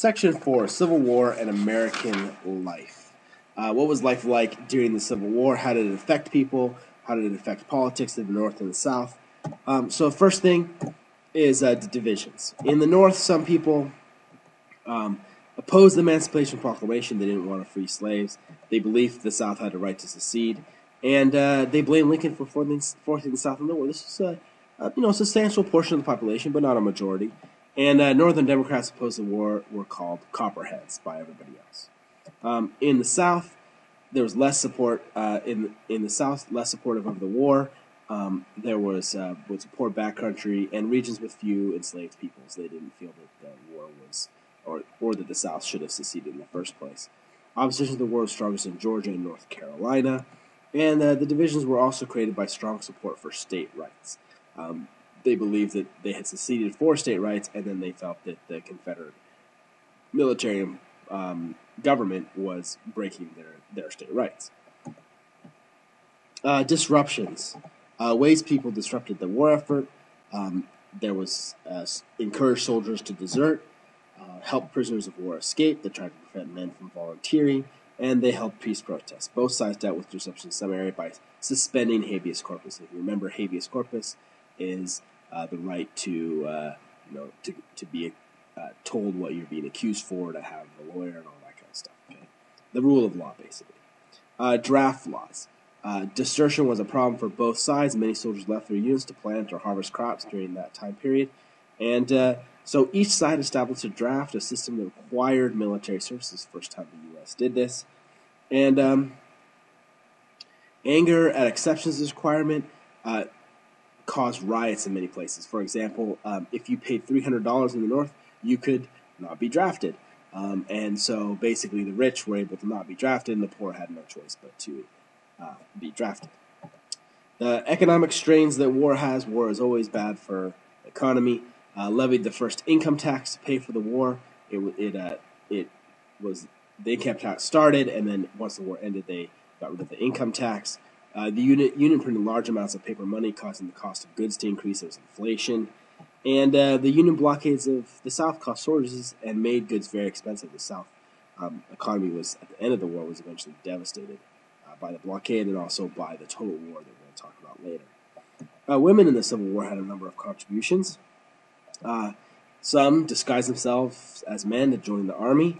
Section 4, Civil War and American Life. What was life like during the Civil War? How did it affect people? How did it affect politics in the North and the South? So the first thing is the divisions. In the North, some people opposed the Emancipation Proclamation. They didn't want to free slaves. They believed the South had a right to secede. And they blamed Lincoln for forcing the South in the war. This is a substantial portion of the population, but not a majority. And Northern Democrats opposed the war were called Copperheads by everybody else. In the South, there was less support. In the South, less supportive of the war. There was a poor backcountry and regions with few enslaved peoples. They didn't feel that the war was, or that the South should have seceded in the first place. Opposition to the war was strongest in Georgia and North Carolina, and the divisions were also created by strong support for state rights. They believed that they had seceded for state rights, and then they felt that the Confederate military government was breaking their state rights. Disruptions. Ways people disrupted the war effort. There was encouraged soldiers to desert, helped prisoners of war escape. They tried to prevent men from volunteering, and they held peace protests. Both sides dealt with disruption in some area by suspending habeas corpus. If you remember, habeas corpus is the right to be told what you're being accused for, to have a lawyer, and all that kind of stuff. Okay? The rule of law, basically. Draft laws. Desertion was a problem for both sides. Many soldiers left their units to plant or harvest crops during that time period. And so each side established a draft, a system that required military services. First time the U.S. did this. And anger at exceptions to this requirement caused riots in many places. For example, if you paid $300 in the North, you could not be drafted. And so basically the rich were able to not be drafted, and the poor had no choice but to be drafted. The economic strains that war is always bad for the economy. Levied the first income tax to pay for the war. It was the income tax started, and then once the war ended, they got rid of the income tax. The Union printed large amounts of paper money, causing the cost of goods to increase. There was inflation. And the Union blockades of the South caused shortages and made goods very expensive. The South economy was, at the end of the war, was eventually devastated by the blockade and also by the total war that we're going to talk about later. Women in the Civil War had a number of contributions. Some disguised themselves as men to join the army.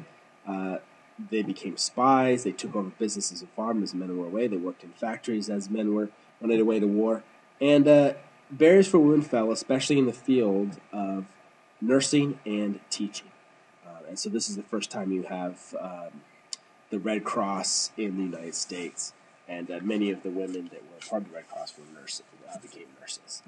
They became spies. They took over businesses and farms as men were away. They worked in factories as men were on their way to war. And barriers for women fell, especially in the field of nursing and teaching. And so this is the first time you have the Red Cross in the United States. And many of the women that were part of the Red Cross were nurses, became nurses.